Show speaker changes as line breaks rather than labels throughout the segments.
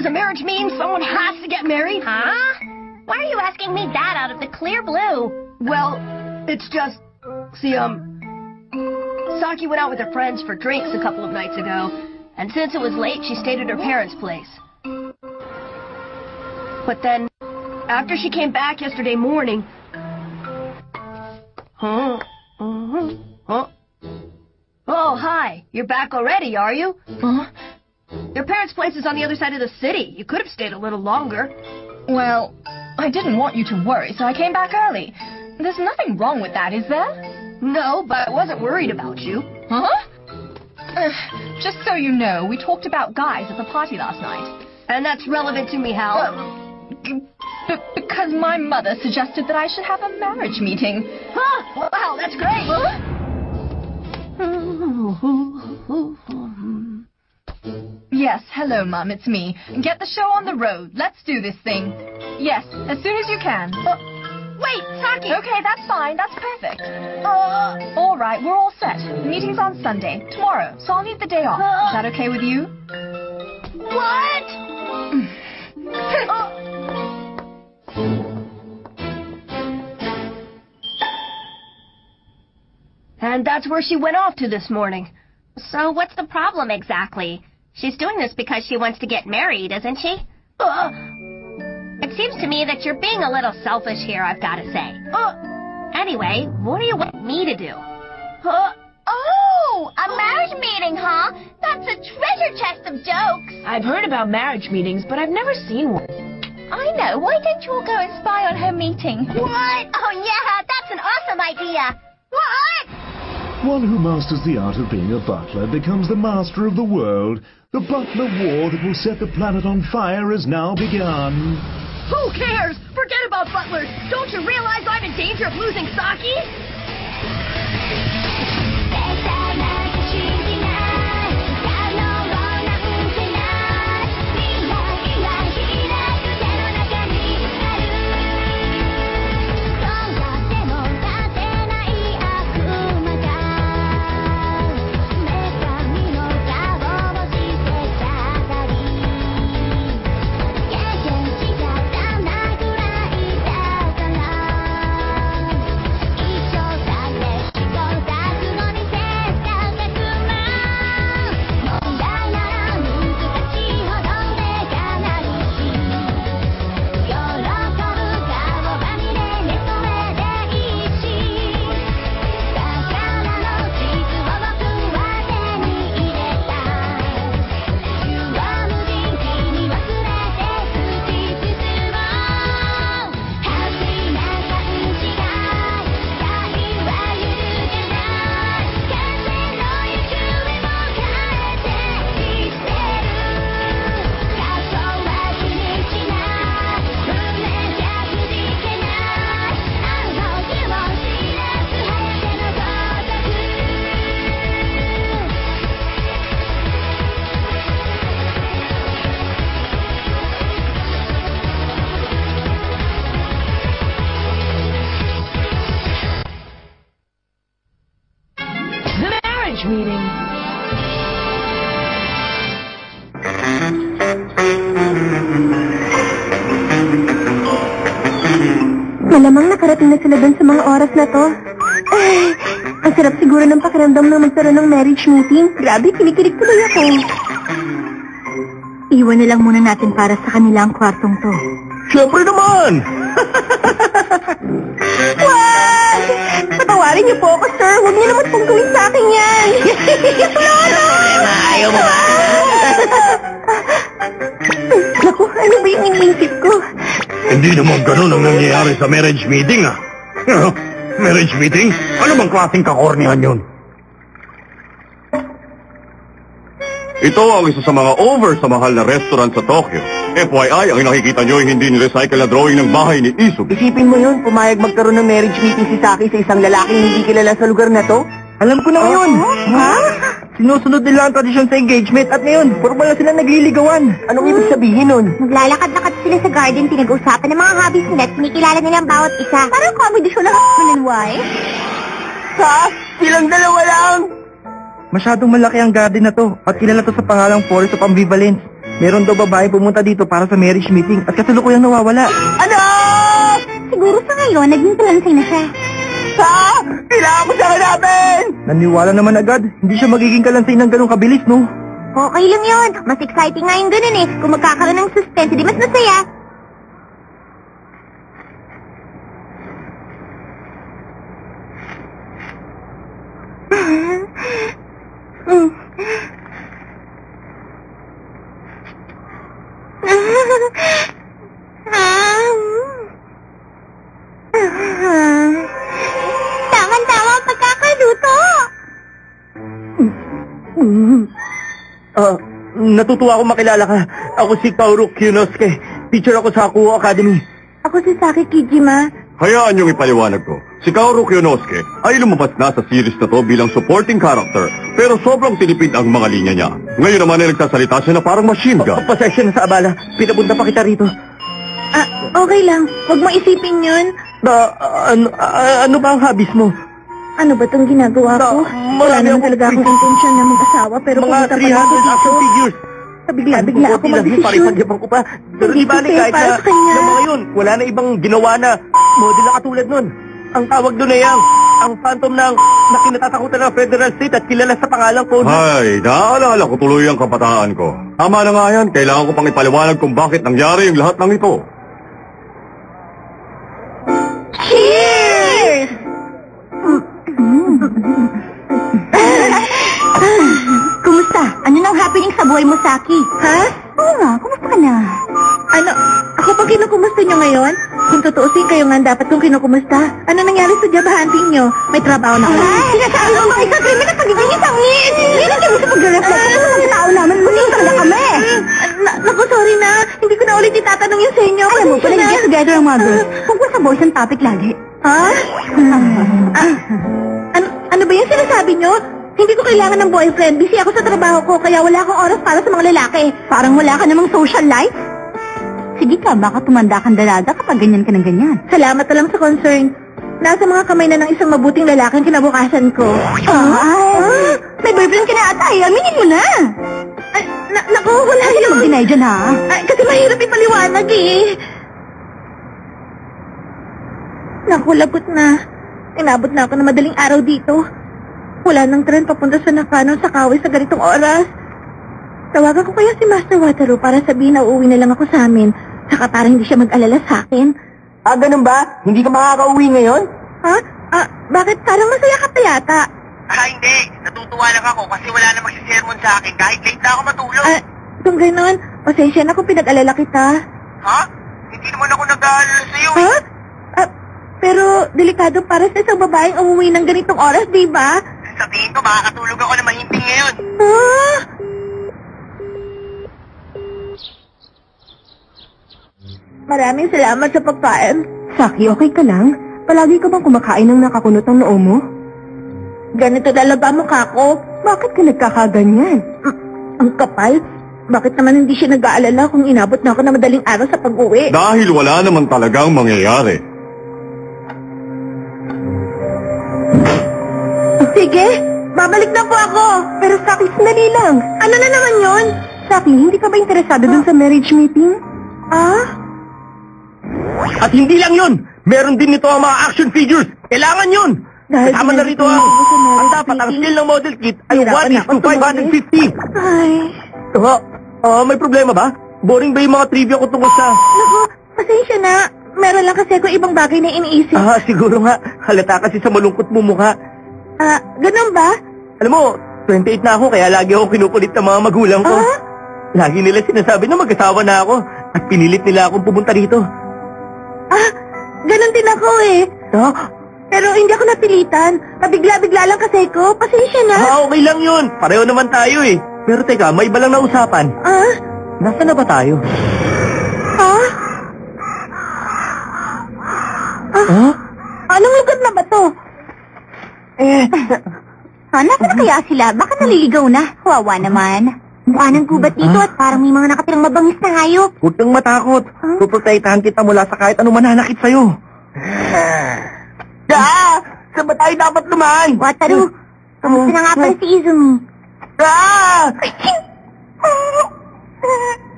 does a marriage mean someone has to get married?
Huh? Why are you asking me that out of the clear blue?
Well, it's just... See, Saki went out with her friends for drinks a couple of nights ago, and since it was late, she stayed at her parents' place. But then, after she came back yesterday morning... Huh? Oh, hi. You're back already, are you?
Huh?
Your parents' place is on the other side of the city. You could have stayed a little longer.
Well, I didn't want you to worry, so I came back early. There's nothing wrong with that, is there?
No, but I wasn't worried about you.
Huh? Just so you know, we talked about guys at the party last night.
And that's relevant to me how?
Because my mother suggested that I should have a marriage meeting.
Huh? Wow, that's great.
Yes, hello, Mum, it's me. Get the show on the road. Let's do this thing. Yes, as soon as you can.
Wait, Saki!
Okay, that's fine. That's perfect. All right, we're all set. The meeting's on Sunday, tomorrow, so I'll need the day off. Is that okay with you?
What? And that's where she went off to this morning.
So what's the problem exactly? She's doing this because she wants to get married, isn't she? It seems to me that you're being a little selfish here, I've got to say. Anyway, what do you want me to do?
Oh, a marriage meeting, huh? That's a treasure chest of jokes.
I've heard about marriage meetings, but I've never seen one.
I know. Why don't you all go and spy on her meeting? What? Oh, yeah, that's an awesome idea. What?
One who masters the art of being a butler becomes the master of the world. The butler war that will set the planet on fire has now begun.
Who cares? Forget about butlers. Don't you realize I'm in danger of losing Saki? Meeting.
Malamang nakarating na sila dun sa mga oras na to. Ay, ang sarap siguro ng pakiramdam na magkaroon ng marriage meeting. Grabe, kinikilig tuloy ako. Iwan na lang muna natin para sa kanila ang kwartong to.
Siyempre naman!
Wag! Patawarin niyo po ako, sir. Huwag niyo naman pong gawin sa akin yan. Lolo!
Ayaw mo ba?
Naku, ano ba yung iniisip ko?
Hindi naman ganun ang nangyayari sa marriage meeting, ah. Marriage meeting? Ano bang klaseng kakornihan yun? Ito ang isa sa mga over sa mahal na restaurant sa Tokyo. FYI, ang nakikita nyo ay hindi ni-recycle na drawing ng bahay ni Isub.
Isipin mo yun, pumayag magkaroon ng marriage meeting si Saki sa isang lalaking hindi kilala sa lugar na to?
Alam ko na ngayon.
Ha?
Sinusunod nila ang tradisyon sa engagement at ngayon, puro pala sila nagliligawan.
Anong ibig sabihin nun?
Naglalakad-lakad sila sa garden, pinag-usapan ng mga hobbies nila at kinikilala nila ang bawat isa. Parang comedy show lang and wife.
Ha? Silang dalawa lang?
Masyadong malaki ang garden na to at kilala to sa pangalang Forest of Ambivalence.
Meron daw babae pumunta dito para sa marriage meeting at kasalukuyang nawawala.
Ano? Siguro sa ngayon, naging talansay na siya.
Ha? Kailangan mo siya hanapin! Naniwala naman agad. Hindi siya magiging kalansay ng ganong kabilis, no?
Okay lang yun. Mas exciting nga yung ganun eh. Kung magkakaroon ng suspense, di mas masaya. Tama-tama ang pagkakaluto.
Natutuwa ako makilala ka. Ako si Kaoru Kyunosuke. Teacher ako sa Akuo Academy.
Ako si Saki Kijima.
Hayaan niyong ipaliwanag ko. Si Kaoru Kyunosuke ay lumabas na sa series na to bilang supporting character, pero sobrang tinipid ang mga linya niya. Ngayon naman ay nagsasalita siya na parang machine gun.
Pasensya na sa abala. Pinapunta pa kita rito.
Okay lang. Huwag mo isipin yun.
Ano ba ang hobbies mo?
Ano ba itong ginagawa ko? Wala naman talaga akong intensyon na mag-asawa, pero
mga
pumunta pa
300
ako dito.
action figures.
Bigla ako mag-desisyon.
Paripag-ipang ko pa. Pero
Hindi
di bali
kasi
kahit
para
na
sa kanya.
ng mga yun, wala na ibang ginawa na model na katulad nun. Ang tawag doon ay ang phantom na kinatatakutan ng Federal State at kilala sa pangalang Code.
Ay, naalala ko tuloy ang kabataan ko. Tama na nga yan, kailangan ko pang ipaliwanag kung bakit nangyari yung lahat ng ito.
Cheers! Kumusta? Ano nang happening sa buhay mo, Saki? Ha? Oo nga, kumusta ka na? Ano? Ako pa kinukumusta nyo ngayon? Kung tutuusin kayo nga dapat kong kinukumusta. Ano nangyari sa job hunting nyo? May trabaho na kayo? Ay, sinasabi mo mga isa krimen at pagiging isang ngin! Hindi kami sa pag-reflect sa mga tao namin. Muling talaga kami! Naku, sorry na. Hindi ko na ulit itatanong yun sa inyo. Alam mo, pala get together ang mga girls. Tungkol sa boys ang topic lagi. Ha? Ano ba yung sinasabi nyo? Hindi ko kailangan ng boyfriend. Busy ako sa trabaho ko, kaya wala akong oras para sa mga lalaki. Parang wala ka namang social life. Sige ka, baka tumanda kang dalaga kapag ganyan ka ng ganyan. Salamat na lang sa concern. Nasa mga kamay na ng isang mabuting lalaki ang kinabukasan ko. May boyfriend ka na ata, aminin mo na. Ay, naku, wala yun. Hindi mag-deny dyan, ha? Ay, kasi mahirap ipaliwanag eh. Naku, lagot na. Inabot na ako na madaling araw dito. Wala nang tren papunta sa Nakano sa Kahoy sa ganitong oras. Tawagan ko kaya si Master Wataru para sabihin na uuwi na lang ako sa amin. Saka para hindi siya mag-alala sa akin.
Ganun ba? Hindi ka makakauwi ngayon?
Ha? Bakit? Parang masaya ka pa yata.
Hindi. Natutuwa lang ako kasi wala na magsisermon sa akin kahit late na ako matulog.
Kung gano'n, pasensya na kung pinag-alala kita.
Ha? Hindi naman ako nag-aalala sa'yo.
Ha? Pero delikado para sa isang babaeng umuwi ng ganitong oras, di ba?
Sabihin ko, makakatulog ako na mahimbing ngayon.
Maraming salamat sa pagkain.
Saki, okay ka lang? Palagi ka bang kumakain ng nakakunot ng noo mo?
Ganito talaga mukha ko.
Bakit ka nagkakaganyan?
Ang kapal. Bakit naman hindi siya nag-aalala kung inabot na ako na madaling araw sa pag-uwi?
Dahil wala naman talagang mangyayari.
Sige, babalik na po ako.
Pero Saki, sandali lang.
Ano na naman yon?
Saki, hindi ka ba interesado dun sa marriage meeting?
At hindi lang yun. Meron din nito ang mga action figures. Kailangan yun. Kasama na rito ang dapat ang skill ng model kit ay 1:550.
Ay.
May problema ba? Boring ba yung mga trivia ko tungkol sa...
Naku, pasensya na. Meron lang kasi ako ibang bagay na iniisip.
Siguro nga. Halata kasi sa malungkot mo mukha.
Ganun ba?
Alam mo, 28 na ako kaya lagi ako kinukulit ng mga magulang ko. Lagi nila sinasabi na mag-asawa na ako at pinilit nila akong pumunta rito.
Ganun din ako eh. Pero hindi ako napilitan. Pabigla-bigla lang kasi ko. Pasensya na.
Okay lang yun. Pareho naman tayo eh. Pero teka, may iba lang na usapan. Nasaan na ba tayo?
Anong lugar na ba to? Nasaan kaya sila? Baka naliligaw na. Wawa naman. Mukha ng gubat dito at parang may mga nakatirang mabangis na hayop.
Huwag kang matakot. Puprotektahan kita mula sa kahit anong mananakit sa'yo. Saan ba tayo dapat lumaan?
Wataru, kamusta na nga pala si Izumi?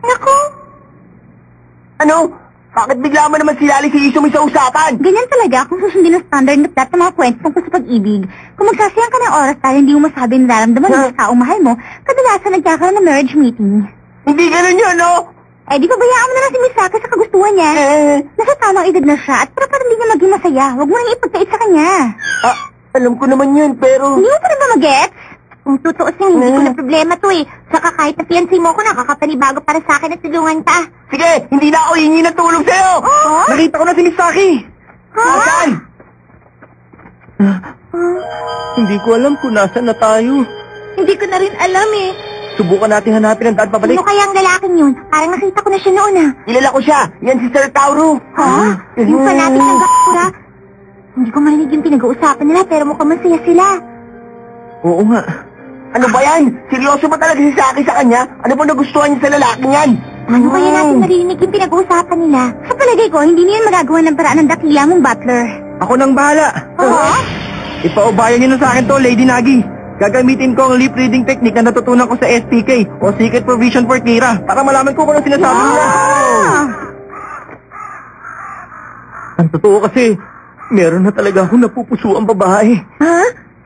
Naku!
Ano? Bakit bigla mo naman silali si Isumi sa usapan?
Ganyan talaga kung susundin ang standard na plot ng mga kwento tungkol sa pag-ibig. Kung magsasayang ka ng oras dahil hindi mo masabi ang nararamdaman mo sa taong mahal mo, kadalasan nagkakaroon ng marriage meeting.
Hindi ganun yun, no?
Eh, di pabayaan mo na lang si Misaki sa kagustuhan niya. Nasa tamang edad na siya at para hindi niya maging masaya, huwag mo nang ipagkait sa kanya.
Alam ko naman yun, pero...
Hindi mo pa rin ba mag-gets? Kung tutuusin, hindi ko na problema to eh. Saka kahit na fiancé mo ko, nakakapanibago para sa akin at tulungan ka.
Sige, hindi na ako hingi ng tulong sa'yo! Nakita ko na si Misaki! Nasaan? Hindi ko alam kung nasan na tayo.
Hindi ko na rin alam eh.
Subukan natin hanapin ang daan pabalik.
Sino kaya ang lalaking yun? Parang nakita ko na siya noon ah.
Kilala ko siya. Yan si Sir Tauro.
Yung fanatic ng Gakura. Hindi ko marinig yung pinag-uusapan nila pero mukhang masaya sila.
Oo nga. Ano ba yan? Seryoso ba talaga si Saki sa kanya? Ano ba nagustuhan niya sa lalaking yan?
Ano kaya natin marinig yung pinag-uusapan nila? Sa palagay ko, hindi niya magagawa ng paraan ng dakila mong butler.
Ako nang bahala. Ipaubayan niyo na sa akin to, Lady Nagi. Gagamitin ko ang lip reading technique na natutunan ko sa SPK o Secret Provision for Kira para malaman ko kung ano sinasabi nila. Ang totoo kasi, meron na talaga akong napupuso ang babae.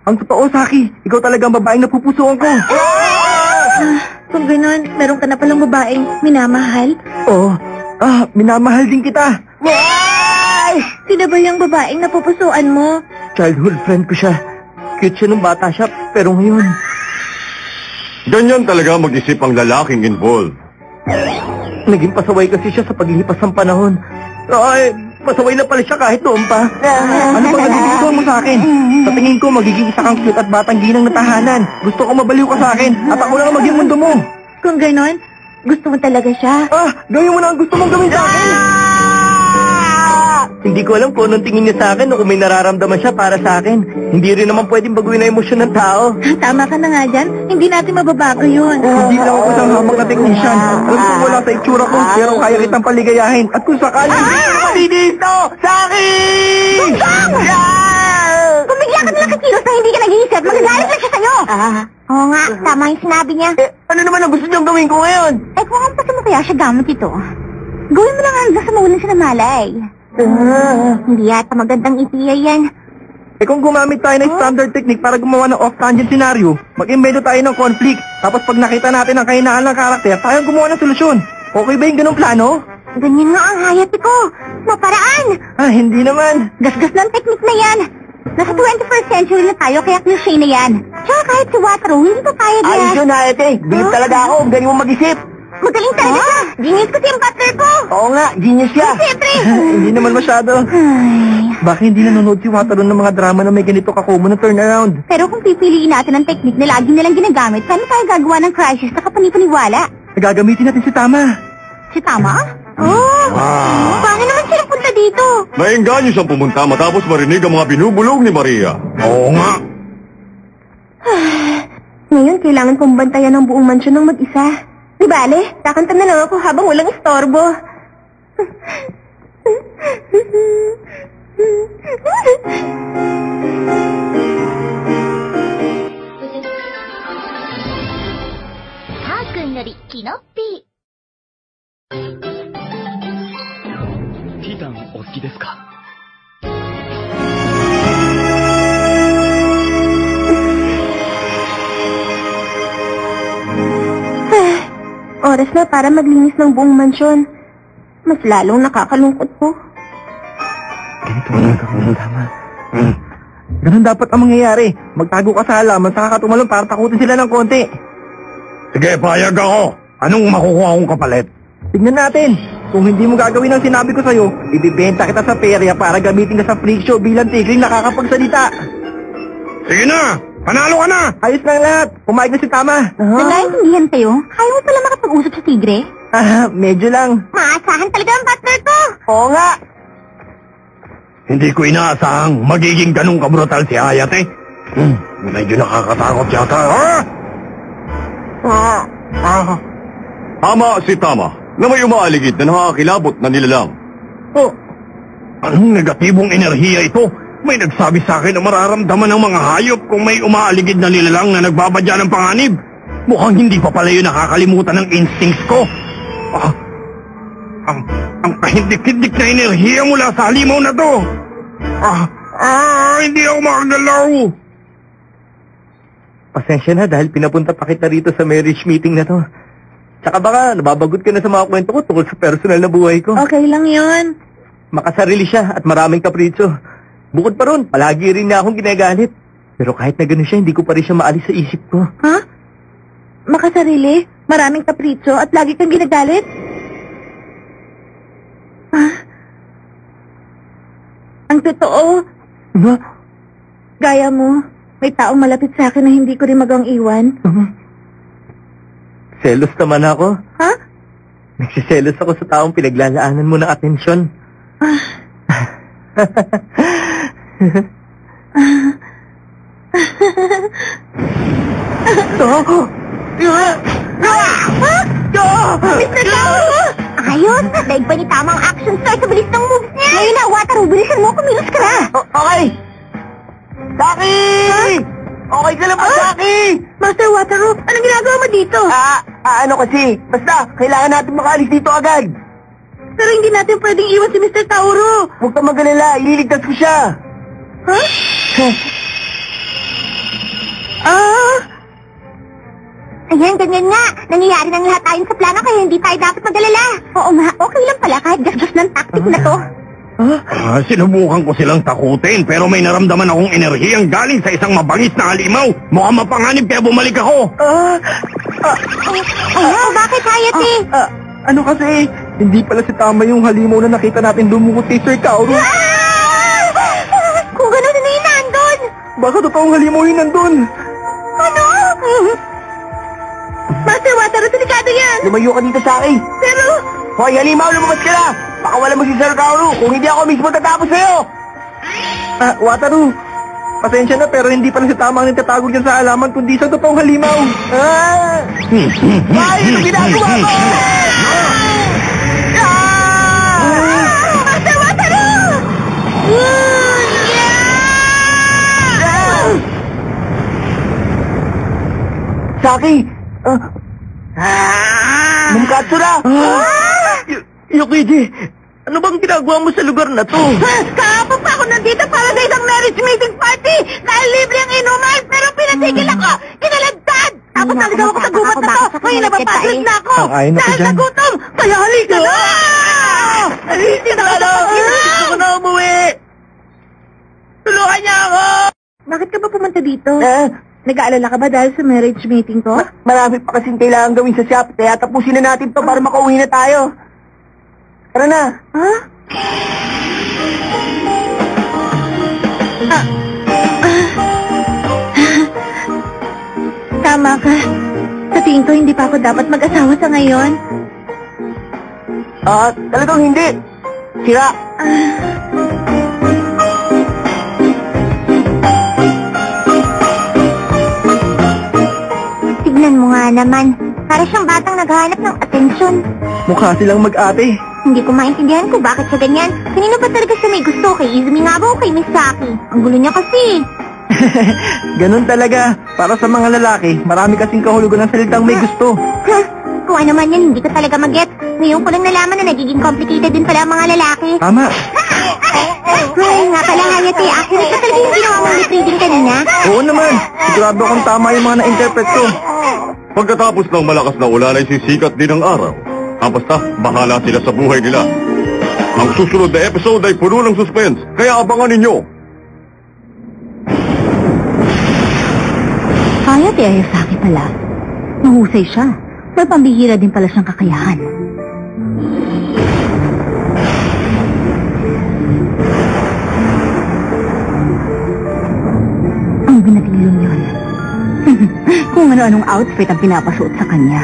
Ang totoo, Saki, ikaw talaga ang babaeng napupusuan ko.
Kung gano'n, meron ka na palang babaeng minamahal?
Oo. Minamahal din kita.
Sino ba yung babaeng napupusuan mo?
Childhood friend ko siya. Cute siya nung bata siya, pero ngayon...
Ganyan talaga mag-isip ang lalaking involved.
Naging pasaway kasi siya sa paglipas ng panahon. Ay, pasaway na pala siya kahit noon pa. Ano ba nagigustuhan mo sa akin? Sa tingin ko, magiging isa kang cute at batang ginang na tahanan. Gusto ko mabaliw ka sa akin at ako lang ang maging mundo mo.
Kung gano'n, gusto mo talaga siya?
Gawin mo na ang gusto mong gawin sa akin. Hindi ko alam kung anong tingin niya sa akin o kung may nararamdaman siya para sa akin. Hindi rin naman pwedeng baguhin ang emosyon ng tao.
Tama ka na nga dyan. Hindi natin mababago yun.
Hindi lang ako isang hamak na technician. Alam ko wala sa itsura ko, pero kaya kitang paligayahin. At kung sakali, pati dito! Saki!
Pumigla ka nalang kakilos na hindi ka nag-iisip. Magagalit lang siya sa'yo. Oo nga, tama yung sinabi niya.
Ano naman ang gusto niyong gawin ko ngayon?
Kung ang pasa mo kaya siya gamit ito, gawin mo lang hanggang sa mawalan siya ng malay. Hindi yata magandang ideya yan.
Kung gumamit tayo ng standard technique para gumawa ng off-tangent scenario, mag-imbento tayo ng conflict, tapos pag nakita natin ang kahinaan ng karakter, tayo gumawa ng solusyon. Okay ba yung ganong plano?
Ganyan nga ang hayat ko. Maparaan.
Hindi naman.
Gasgas ng technique na yan. Nasa 21st century na tayo, kaya cliché na yan. Tsaka kahit si Wataru, hindi pa payag yan.
Ayos yun, Hayate. Bilib talaga ako. Galing mo mag-isip.
Magaling talaga siya. Genius kasi yung butler ko.
Oo nga, genius siya.
Siyempre.
Hindi naman masyado. Bakit hindi nanonood si Wataru ng mga drama na may ganito kakomo na turnaround?
Pero kung pipiliin natin ang technique na lagi nilang ginagamit, paano tayo gagawa ng crisis na kapanipaniwala?
Gagamitin natin si Tama.
Si Tama? Paano naman silang punta dito?
Nainganyo siyang pumunta matapos marinig ang mga binubulong ni Maria. Oo nga.
Ngayon, kailangan kong bantayan ang buong mansyon ng mag-isa. Di bale, kakanta na lang ako habang walang istorbo.
Hakun nori Kinoppi.
Titan, o suki desu ka?
Oras na para maglinis ng buong mansyon. Mas lalong nakakalungkot po.
Ganito na lang Tama. Ganun dapat ang mangyayari. Magtago ka sa halaman sa kakatumalon para takutin sila ng konti.
Sige, payag ako. Anong makukuha kong kapalit?
Tignan natin. Kung hindi mo gagawin ang sinabi ko sa'yo, ibibenta kita sa perya para gamitin ka sa freak show bilang tigring nakakapagsalita.
Sige na! Panalo ka na!
Ayos na ang lahat. Pumayag na si Tama.
Nagkaintindihan kayo? Kaya mo pala makapag-usap sa tigre?
Medyo lang.
Maasahan talaga ang butler ko.
Oo nga.
Hindi ko inaasahang magiging ganun kabrutal si Hayate. Medyo nakakatakot yata. Tama si Tama na may umaaligid na nakakilabot na nilalang. Anong negatibong enerhiya ito? May nagsabi sa akin na mararamdaman ng mga hayop kung may umaaligid na nilalang na nagbabadya ng panganib. Mukhang hindi pa pala yun nakakalimutan ng instincts ko. Ang kahindik-hindik na enerhiya mula sa halimaw na to. Hindi ako makagalaw.
Pasensya na dahil pinapunta pa kita rito sa marriage meeting na to. Tsaka baka nababagot ka na sa mga kwento ko tungkol sa personal na buhay ko.
Okay lang yun.
Makasarili siya at maraming kapritsyo. Bukod pa ron, palagi rin niya akong ginagalit. Pero kahit na gano'n siya, hindi ko pa rin siya maalis sa isip ko.
Ha? Makasarili? Maraming kapritsyo at lagi kang ginagalit? Ang totoo, gaya mo, may taong malapit sa akin na hindi ko rin magawang iwan.
Selos naman ako.
Ha?
Nagsiselos ako sa taong pinaglalaanan mo ng atensyon.
Mr. Tauro! Ayos! Daig pa ni tamang action star sa bilis ng moves niya! Ngayon na, Wataru, bilisan mo, kumilos ka na!
Okay! Saki! Okay ka lang ba, Saki?
Master Wataru, anong ginagawa mo dito?
Ano kasi? Basta, kailangan natin makaalis dito agad.
Pero hindi natin pwedeng iwan si Mr. Tauro!
Huwag kang mag-alala, ililigtas ko siya.
Ha? Ayan, ganyan nga. Nangyayari ng lahat ayon sa plano kaya hindi tayo dapat mag-alala. Oo nga, okay lang pala kahit gastos ng tactic na to.
Sinubukan ko silang takutin pero may naramdaman akong enerhiyang galing sa isang mabangis na halimaw. Mukhang mapanganib kaya bumalik ako.
Bakit, Hayate?
Ano kasi? Hindi pala si Tama yung halimaw na nakita natin lumukot kay Sir Kaoru.
Kung gano'n, ano yung nandun?
Baka totoong halimaw yung nandun.
Ano? Master Wataru, delikado yan!
Lumayo ka dito sa akin.
Pero...
Hoy, halimaw, lumabas ka na! Baka wala mo si Sir Kaoru kung hindi ako mismo tatapos sa'yo! Wataru, pasensya na pero hindi pala si Tama ang nagtatago dyan sa halaman kundi sa totoong halimaw. Ay, ano ginagawa ko?
Master Wataru!
Saki! Mungkatsura! Yukiji, ano bang ginagawa mo sa lugar na to?
Kahapon pa ako nandito para sa isang marriage meeting party dahil libre ang inuman pero pinatigil ako, kinalagtad! Tapos naligaw ako sa gubat na to, ngayon napapagod na ako dahil sa gutom, kaya halika na! Halika na ako!
Gusto ko na umuwi! Tulungan niya ako!
Bakit ka ba pumunta dito? Nag-aalala ka ba dahil sa marriage meeting ko?
Marami pa kasing kailangan gawin sa shop, kaya tapusin na natin to para makauwi na tayo. Tara na.
Ha? Tama ka. Sa tingin ko, hindi pa ako dapat mag-asawa sa ngayon.
Talagang hindi. Sira.
Tignan mo nga naman. Para siyang batang naghahanap ng atensyon.
Mukha silang mag-ate.
Hindi ko maintindihan kung bakit siya ganyan. Kanino ba talaga siya may gusto? Kay Izumi nga ba o kay Misaki? Ang gulo niya kasi.
Ganun talaga. Para sa mga lalaki, marami kasing kahulugan ng salitang may gusto.
Kung ano man yan, hindi ko talaga mag-get. Ngayon ko lang nalaman na nagiging complicated din pala ang mga lalaki.
Tama.
Ay, nga pala, Hayate. Accurate ka talaga yung ginawa mong lip reading kanina?
Oo naman. Sigurado akong tama yung mga na-interpret ko.
Pagkatapos ng malakas na ulan ay sisikat din ang araw. Basta, bahala sila sa buhay nila. Ang susunod na episode ay puno ng suspense, kaya abangan ninyo.
Hayate Ayasaki pala. Mahusay siya. May pambihira din pala siyang kakayahan. Ang binatilong yun. Kung ano-anong outfit ang pinapasuot sa kanya.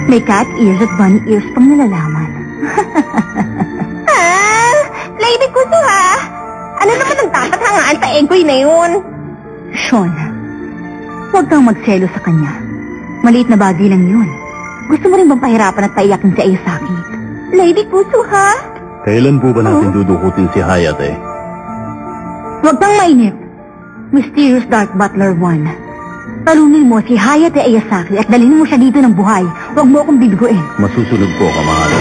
May cat ears at bunny ears pang nalalaman. Lady Kuso ha? Ano naman ang dapat hangaan sa Egoy na yun? Sean, huwag kang magselo sa kanya. Maliit na bagay lang yun. Gusto mo rin bang pahirapan at paiyakin si Ayasaki? Lady Kuso ha?
Kailan po ba natin dudukutin si Hayate?
Huwag kang mainip. Mysterious Dark Butler 1. Talunin mo si Hayate Ayasaki at dalhin mo siya dito ng buhay. Huwag mo akong bibiguin.
Masusunod po, kamahal.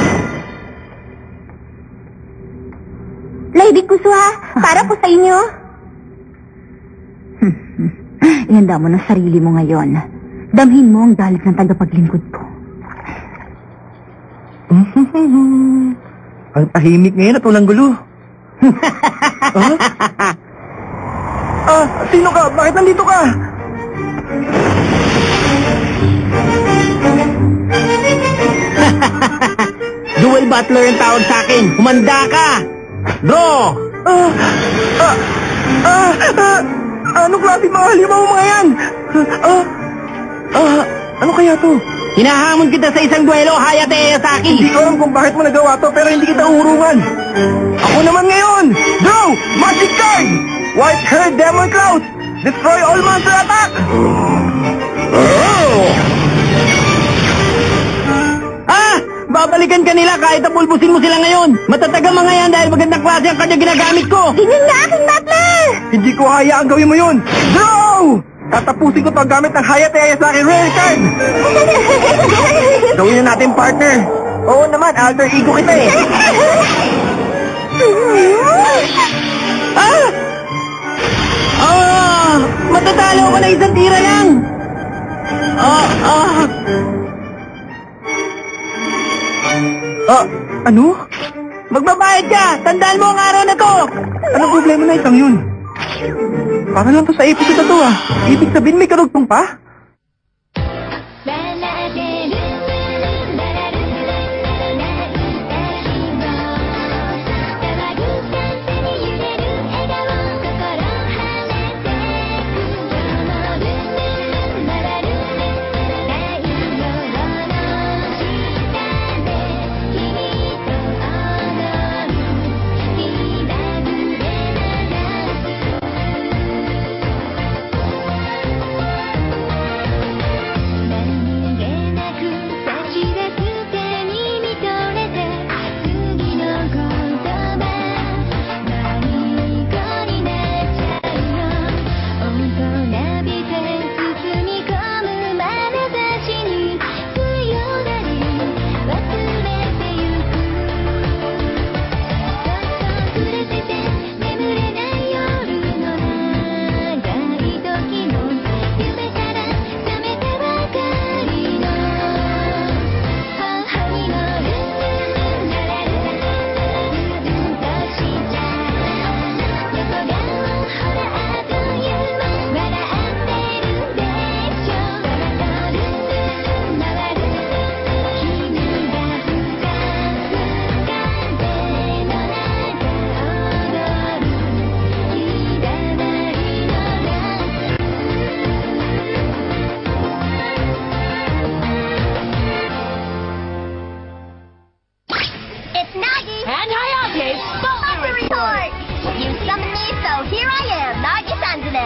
Lady Kusuha, para po sa inyo. Ihanda mo ng sarili mo ngayon. Damhin mo ang galit ng tagapaglingkod ko.
Ang tahimik ngayon at walang gulo. Sino ka? Bakit nandito ka?
Dual Butler ang tawag sa akin. Humanda ka! Draw!
Anong klase mga halimaw mga yan? Ano kaya to?
Hinahamon kita sa isang duelo, Hayate Ayasaki!
Hindi ko alam kung bakit mo nagawa to pero hindi kita uhurungan. Ako naman ngayon! Draw! Magic card! White Hair Demon Cloud! Destroy all monster attack!
Babalikan ka nila kahit napulbusin mo sila ngayon. Matataga mga yan dahil magandang klase ang kanya ginagamit ko.
Tingnan nga aking Butler!
Hindi ko hayaan gawin mo yun! Draw! Tatapusin ko pag gamit ng Hayate Ayasaki rare card! Gawin na natin, partner. Oo naman, alter ego kita eh.
Matatalo ko na isang tira lang.
Ano?
Magbabayad ka! Tandaan mo ang araw na to!
Anong problema na isang yun? Para lang to sa episode na to ah. Ibig sabihin may karugtong pa?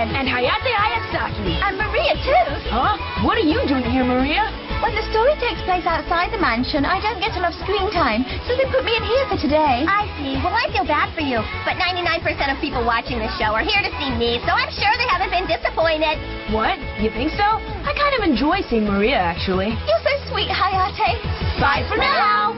And Hayate Ayasaki.
And Maria, too.
Huh? What are you doing here, Maria?
When the story takes place outside the mansion, I don't get enough screen time, so they put me in here for today.
I see. Well, I feel bad for you. But 99% of people watching this show are here to see me, so I'm sure they haven't been disappointed.
What? You think so? I kind of enjoy seeing Maria, actually.
You're so sweet, Hayate.
Bye for now.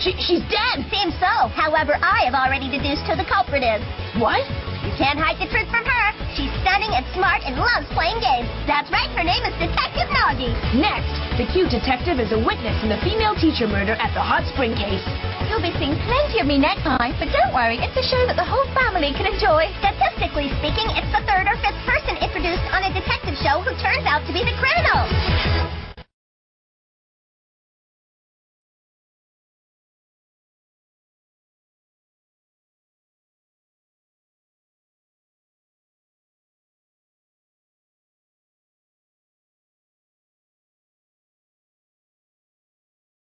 She's dead.
Seems so. However, I have already deduced who the culprit is.
What?
You can't hide the truth from her. She's stunning and smart and loves playing games. That's right, her name is Detective Nagi.
Next, the cute detective is a witness in the female teacher murder at the hot spring case.
You'll be seeing plenty of me next time, but don't worry, it's a show that the whole family can enjoy.
Statistically speaking, it's the third or fifth person introduced on a detective show who turns out to be the criminal.